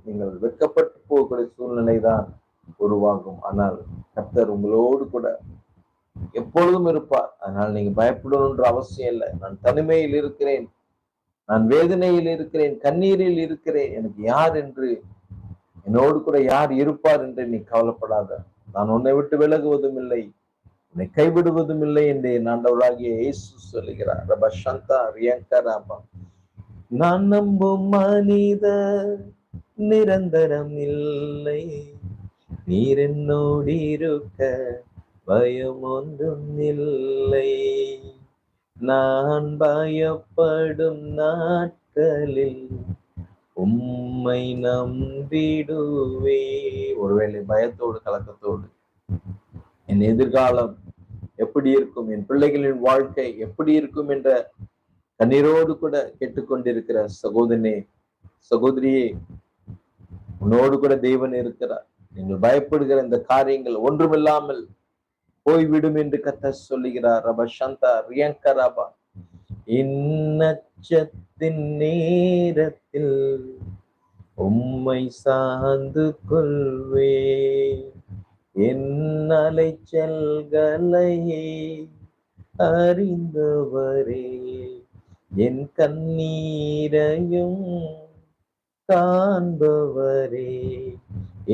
நீங்கள் வெட்கப்பட்டு போகக்கூடிய சூழ்நிலை தான் உருவாகும். ஆனால் கர்த்தர் உங்களோடு கூட எப்பொழுதும் இருப்பார். அதனால் நீங்க பயப்படணுன்ற அவசியம் இல்லை. நான் தனிமையில் இருக்கிறேன், நான் வேதனையில் இருக்கிறேன், கண்ணீரில் இருக்கிறேன், எனக்கு யார் என்று, என்னோடு கூட யார் இருப்பார் என்று நீ கவலைப்படாத. நான் உன்னை விட்டு விலகுவதும் இல்லை, உன்னை கைவிடுவதும் இல்லை என்று என் ஆண்டவராகிய இயேசு சொல்லுகிறார். ரப சந்தா ரியங்கராபா. நான் நம்பும் மனிதர் நிரந்தரம் இல்லை, நீர் என்னோடு இருக்க பயம் ஒன்றும் இல்லை. நான் பயப்படும் நாட்களில் உம்மை நம்பிடுவே. ஒருவேளை பயத்தோடு கலக்கத்தோடு என் எதிர்காலம் எப்படி இருக்கும், என் பிள்ளைகளின் வாழ்க்கை எப்படி இருக்கும் என்ற கண்ணீரோடு கூட கேட்டுக்கொண்டிருக்கிற சகோதரனே, சகோதரியே, உன்னோடு கூட தேவன் இருக்கிறார். நீங்கள் பயப்படுகிற இந்த காரியங்கள் ஒன்றுமில்லாமல் போய்விடும் என்று கர்த்தர் சொல்லுகிறார். ரப சந்தா ரியங்கராபா. இந்நச்சத்தின் நேரத்தில் உம்மை சார்ந்து கொள்வே, என் அலைச்சல்களை அறிந்தவரே, என் கண்ணீரையும் காண்பவரே,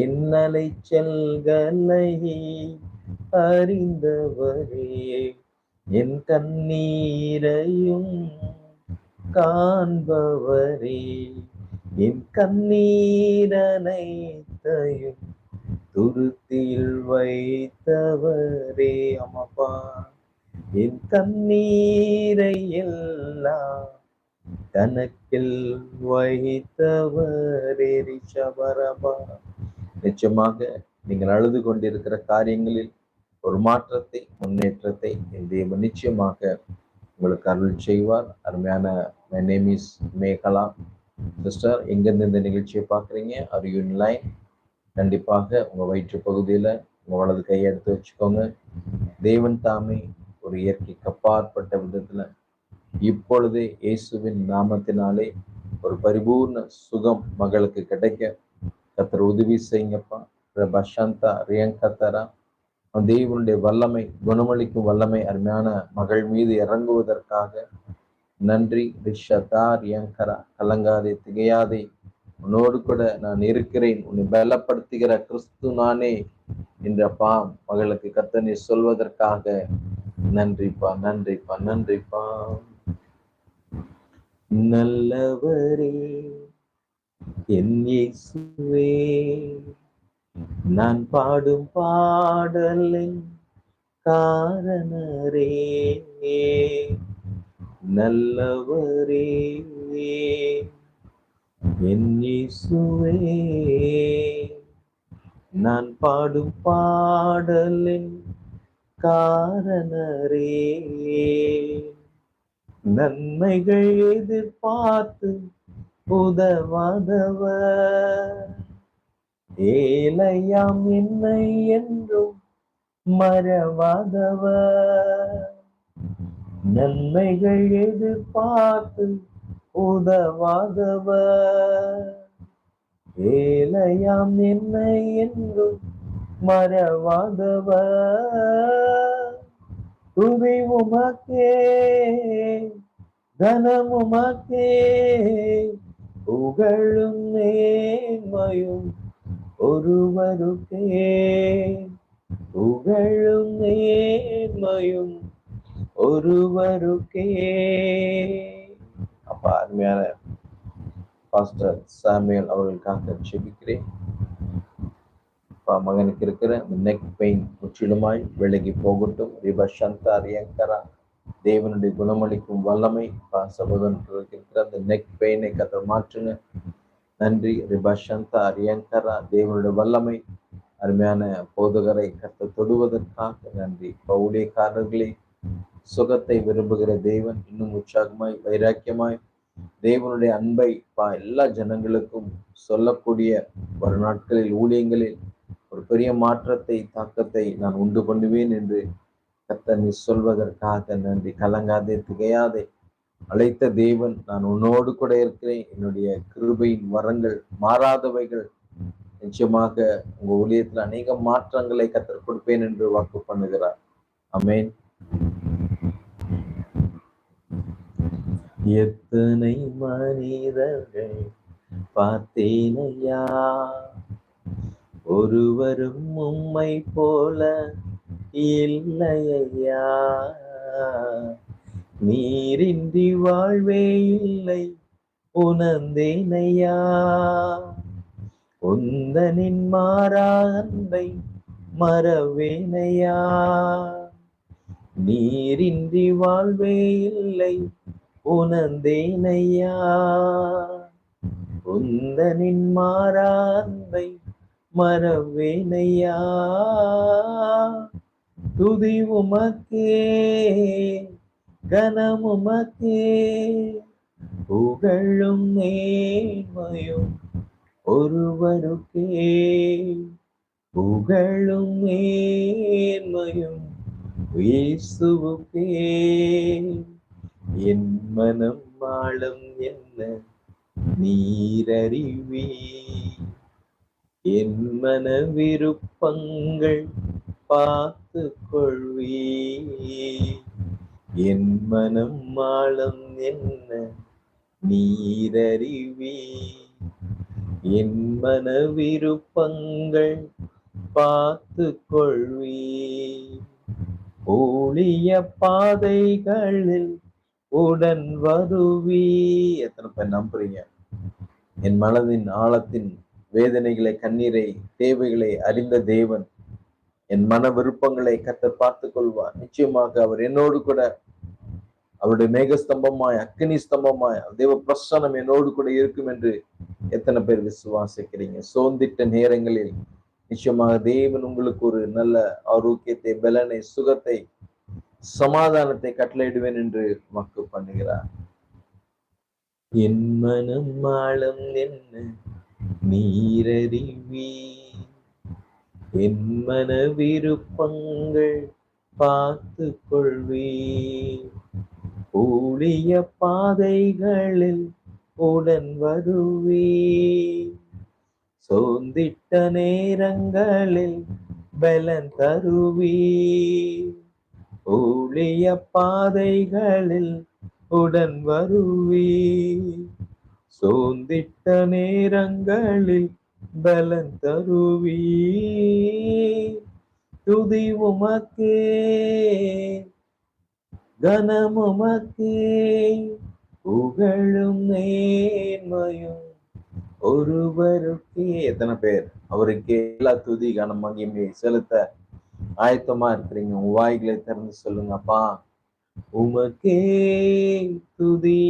என் அலைச்சல்களை அறிந்தவரே, என் கண்ணீரையும் காண்பவரே, என் கண்ணீரனைத்தையும் துருத்தியில் வைத்தவரே. அம்மாப்பா, என் கண்ணீரை எல்லாம் கணக்கில் வைத்தவரே. ரிஷபரபா. நிச்சயமாக நீங்கள் அழுது கொண்டிருக்கிற காரியங்களில் ஒரு மாற்றத்தை, முன்னேற்றத்தை என் தேவன் நிச்சயமாக உங்களுக்கு அருள் செய்வார். அருமையான my name is Megala. Sister, எங்கிருந்து இந்த நிகழ்ச்சியை பார்க்குறீங்க? Are you in line? கண்டிப்பாக உங்க வயிற்று பகுதியில உங்க வலது கையை எடுத்து வச்சுக்கோங்க. தேவன் தாமே ஒரு இயற்கைக்கு அப்பாற்பட்ட விதத்துல இப்பொழுதே இயேசுவின் நாமத்தினாலே ஒரு பரிபூர்ண சுகம் மகளுக்கு கிடைக்க கர்த்தர் உதவி செய்யுங்கப்பா. ரப சந்தா ரியங்கதரா. தேவனுடைய வல்லமை, குணமளிக்கும் வல்லமை அருமையான மகள் மீது இறங்குவதற்காக நன்றி. ரிஷதா ரியங்கரா. கலங்காதே, திகையாதே, உன்னோடு கூட நான் இருக்கிறேன், உன்னை பலப்படுத்துகிற கிறிஸ்து நானே என்றப்பா மகளுக்கு கர்த்தர் நீ சொல்வதற்காக நன்றிப்பா, நன்றிப்பா, நன்றிப்பா. நல்லவரே என் இயேசுவே, நான் பாடும் பாடலின் காரணரே, நல்லவரே என் இயேசுவே, நான் பாடும் பாடலின் காரணரே, நன்மைகள் எதிர்பார்த்து உதவாதவர், ஏழையாம் என்னை என்றும் மறவாதவர், நன்மைகள் எதிர்பார்த்து உதவாதவர், ஏழையாம் என்னை என்றும் மறவாதவர், துதி உமக்கே, கனம் உமக்கே, புகழும் நேர்மையும் ஒருவருக்கே, புகழும் நேர்மையும் ஒருவருக்கே. அப்பா, அருமையான பாஸ்டர் சாமுவேல் அவர்களுக்காக ஜெபிக்கிறேன். மகனுக்கு இருக்கிற நெக் பெயின் முற்றிலுமாய் விலகி போகட்டும். ரிப சந்தா ரியங்கரா. தேவனுடைய குணமளிக்கும் வல்லமை சகோதரனுக்கு இருக்கிற அந்த நெக் பெயினை கர்த்தர் மாற்றுங்க. நன்றி. ரிப சந்தா ரியங்கரா. தேவனுடைய வல்லமை அருமையான போதகரை கர்த்தர் தொடுவதற்காக நன்றி. ஊழியக்காரர்களே, சுகத்தை விரும்புகிற தேவன் இன்னும் உற்சாகமாய், வைராக்கியமாய் தேவனுடைய அன்பை எல்லா ஜனங்களுக்கும் சொல்லக்கூடிய ஒரு நாட்களில், ஊழியங்களில் ஒரு பெரிய மாற்றத்தை, தாக்கத்தை நான் உண்டு பண்ணுவேன் என்று கர்த்தர் நீ சொல்வதற்காக நன்றி. கலங்காதே, திகையாதே, அழைத்த தேவன், நான் உன்னோடு கூட இருக்கிறேன், என்னுடைய கிருபையின் வரங்கள் மாறாதவைகள், நிச்சயமாக உங்க ஊழியத்தில் அநேக மாற்றங்களை கத்தர் கொடுப்பேன் என்று வாக்கு பண்ணுகிறார். ஆமென். எத்தனை மனிதர்கள் பார்த்தேனையா, ஒருவரும் உம்மை போல இல்லையா, நீரின்றி வாழ்வே இல்லை உணர்ந்தேனையா, உந்தனின் மாறா அன்பை மறவேனையா, நீரின்றி வாழ்வே இல்லை உணர்ந்தேனையா, உந்தனின் மாறா அன்பை மறவேனையா, துதி உமக்கே கனம் உமக்கே, புகழும் நேர்மையும் ஒருவருக்கே, புகழும் நேர்மையும் இயேசுவுக்கே, என் மனம் ஆளும் என்ன நீரறிவி, என் மன விருப்பங்கள் பார்த்து கொள்வி, என் மனம் ஆளும் என்ன நீரறிவி, என் மன விருப்பங்கள் பார்த்து கொள்வி, ஊழிய பாதைகளில் உடன் வருவி. எத்தனை பேர் நம்புறீங்க? என் மனதின் ஆழத்தின் வேதனைகளை, கண்ணீரை, தேவைகளை அறிந்த தேவன் என் மன விருப்பங்களை கர்த்தர் பார்த்துக் கொள்வார். நிச்சயமாக அவர் என்னோடு கூட, அவருடைய மேகஸ்தம்பமாய் அக்கினி ஸ்தம்பமாய் தேவ பிரசன்னம் என்னோடு கூட இருக்கும் என்று எத்தனை பேர் விசுவாசிக்கிறீங்க? சோர்ந்திட்ட நேரங்களில் நிச்சயமாக தேவன் உங்களுக்கு ஒரு நல்ல ஆரோக்கியத்தை, பலனை, சுகத்தை, சமாதானத்தை கட்டளையிடுவேன் என்று வாக்கு பண்ணுகிறார். என் மனம் ஆழம் என்ன நீரறிவி, என் மன விருப்பங்கள் பார்த்து கொள்வி, ஊழிய பாதைகளில் உடன் வருவி, சோர்ந்திட்ட நேரங்களில் பலன் தருவி, ஊழிய பாதைகளில் உடன் வருவி, சோர்ந்திட்ட நேரங்களில் பலன் தருவி, துதி உமக்கே கனம் உமக்கே, புகழும் நேர்மையும் ஒருவருக்கே. எத்தனை பேர் அவருக்கு எல்லா துதி கனம் மகிமை செலுத்த ஆயத்தமா இருக்கிறீங்க? உங்க வாய்களை திறந்து சொல்லுங்க. அப்பா, உமக்கே துதி,